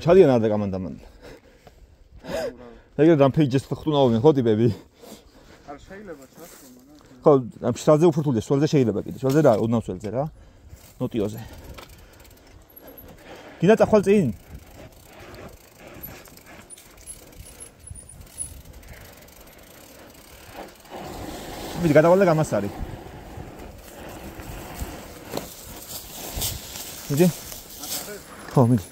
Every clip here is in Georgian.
ჩადიან არ და გამანდამან. ეგრე რამ პეიჯს ხტუნავენ ხო ტიპები? არ შეიძლება ჩასვლა, ხო, ამ შტაზე უფრთულია, სველზე შეიძლება კიდე. სველზე რა, ოდნავ სველზე რა. ნოტიოზე. გინდა წახვალ წინ? მიდი გადავალე გამასარი. მიდი? ხო, მიდი.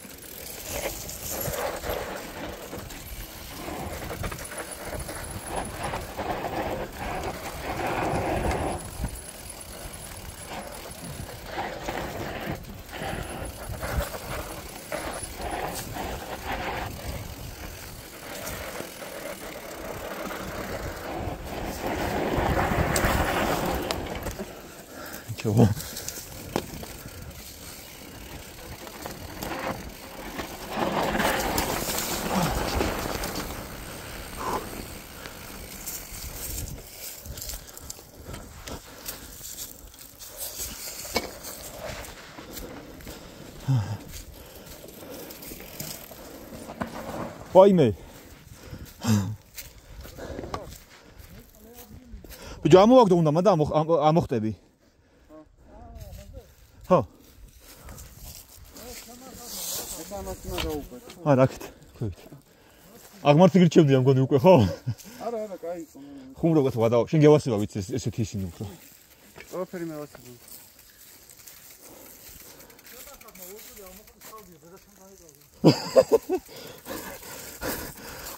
Чего? Войны. Бежамо агда უნდა და ამოხტები. ხო. არაკეთ, ქვევით. აღმართი გირჩევდი ამ გონი უკვე, ხო? არა, არა, კაი იყო. ხუმრობად ვადაო, შენ გევასება ვიცი ესეთი ისინი უფრო. ყველაფერი მევასება.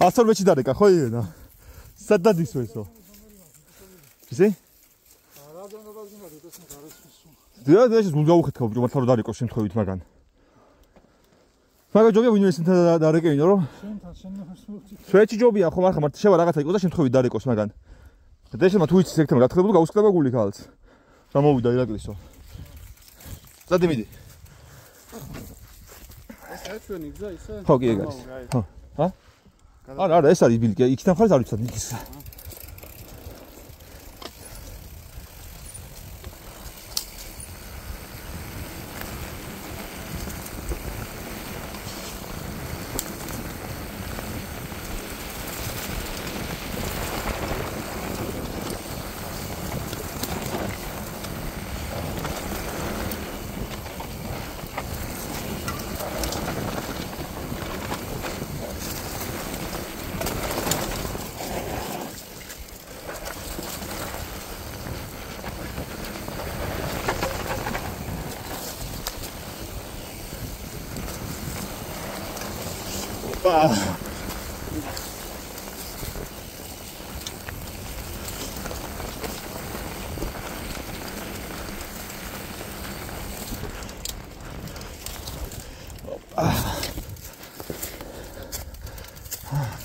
ასორმეჩი დარეკა, ხო იერა? სად დადის ესო? ისე? დიახ, ეს გულგაუხეთქა უფრო მართლა რომ დარეკოს შემთხვევით მაგან. მაგა ჯობია ვინმე ესენთან დარეკეინო რომ? შეეჩი ჯობია ხო მართლა მართლა შევა რაღაცა იყო და შემთხვევით დარეკოს მაგან. და ეს თუ იცის ეგთმა გათხრებულ გაუსკდება გული ქალს. გამოვიდა ირაკლისო. წადი მიდი. ეს ერთვენი გზა ისე? ხო, კი ეგ არის. ხო. ჰა? არა, არა, ეს არის ბილიკი. იქიდან ხარ არ ვიცოდი ის.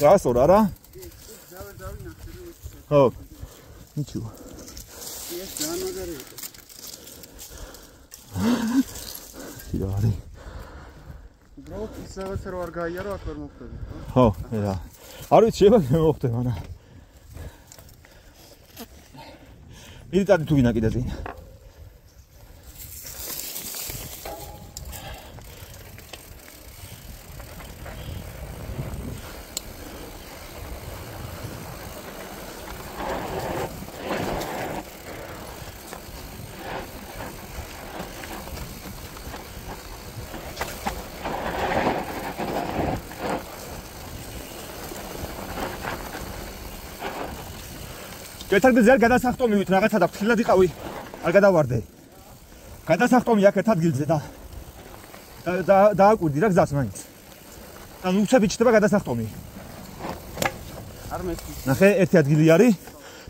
Раз, ура. О. Ничего. Яри. Бро, ისევაც რო არ გაიარო, აქ ვერ მოხდები. ხო, რა. არ ვიცი, შეიძლება მოხდე მანა. მიდიტადი თუ გინდა კიდე წინ. ერთად გზა გადასახტომივით რაღაცა და ფრთხილად იყავი. არ გადავარდე. გადასახტომი აქ ერთ ადგილზე და დააკვირდი რა გზას მაინც. ანუ უცებ იჩნდება გადასახტომი. არ მესმის. ნახე, ერთი ადგილი არის.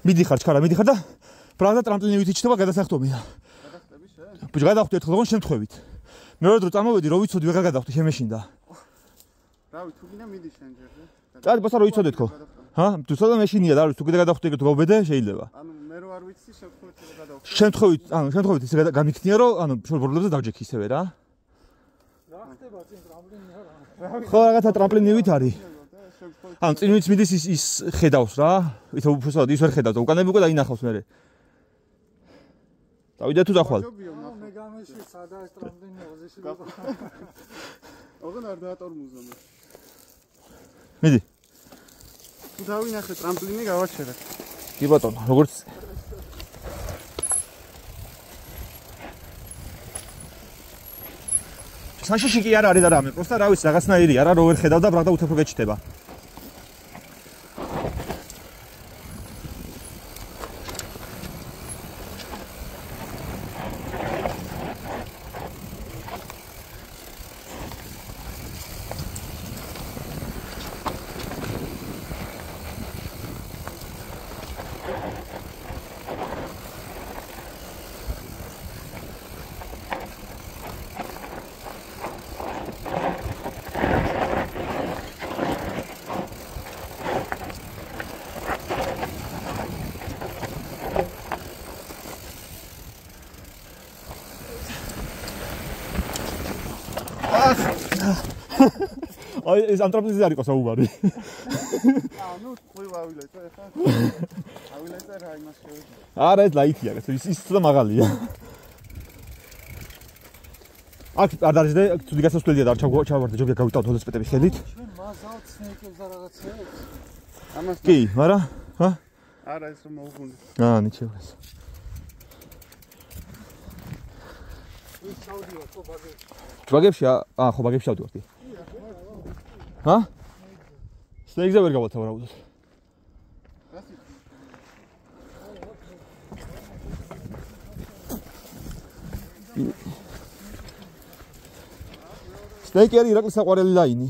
მიდიხარ, ჩქარა, მიდიხარ და ბრალდა ტრამპლინივით იჩნდება გადასახტომია. გადახტები შე? ბიჭ, გადავხვდი ერთხელ ოღონდ შემთხვევით. მეორე დრო წამოვედი, რო ვიცოდი ვეღარ გადავხვდი, შემეშინდა. რავი, თუ გინდა მიდი შენ ჯერზე. წადი ბოსა რო იცოდეთ ხო? ჰა? თუ ცოტა მეშინია და არ ვიცი თუ კიდე გადავხვდი ეგრეთ გავბედე, შეიძლება. ანუ მე რო არ ვიცი, შემთხვევით გადავხვდი. შემთხვევით ისე გამიქნია რომ ანუ ბორბლებზე დავჯექი ისევე რა. რა ხდება წინ ტრამპლინი არა? ხო, რაღაცა ტრამპლინივით არის. ანუ წინვით მიდის ის ხედავს რა. ვითო უფროსად ის ვერ ხედავს და უკანები უკვე დაინახავს მერე. დავიდე თუ დახვალ. მე გამეში სადაა ტრამპლინი ოზეში. ოღონ არ დაატორმუზო. მიდი. თუ დავინახე ტრამპლინი გავაჩერე. კი ბატონო, როგორც საშიში კი არ არის და რამე, პროსტა რა ვიცი, რაღაცნაირია რა, რო ვერ ხედავ და ბრაღდა უთეფრო გეჩდება. აი ეს ანტროპიზი არ იყოს აუბარი. ნუ თქვი ვავილეთ ახლა. ავილეთ რა იმას შევიდე. არა ეს ლაითია, ის ცოტა მაღალია. აქ არ არის და ცუდი გასასვლელია და არ ჩავარდა ჯობია გავიტავთ ველოსიპედების ხედით. ჩვენ მაზალთ სნეიკებს და რაღაცეებს. ამას კი, მაგრამ ჰა? არა ეს რომ მოუგუნდი. ნიჩევრეს. ის ჩავდიო ხო ბაგებში. ბაგებში ხო ბაგებში ჩავდივარ კი. ჰა? სნეიკზე ვერ გავათავ რაუდად. სნეიკი არის ირაკლის საყვარელი ლაინი.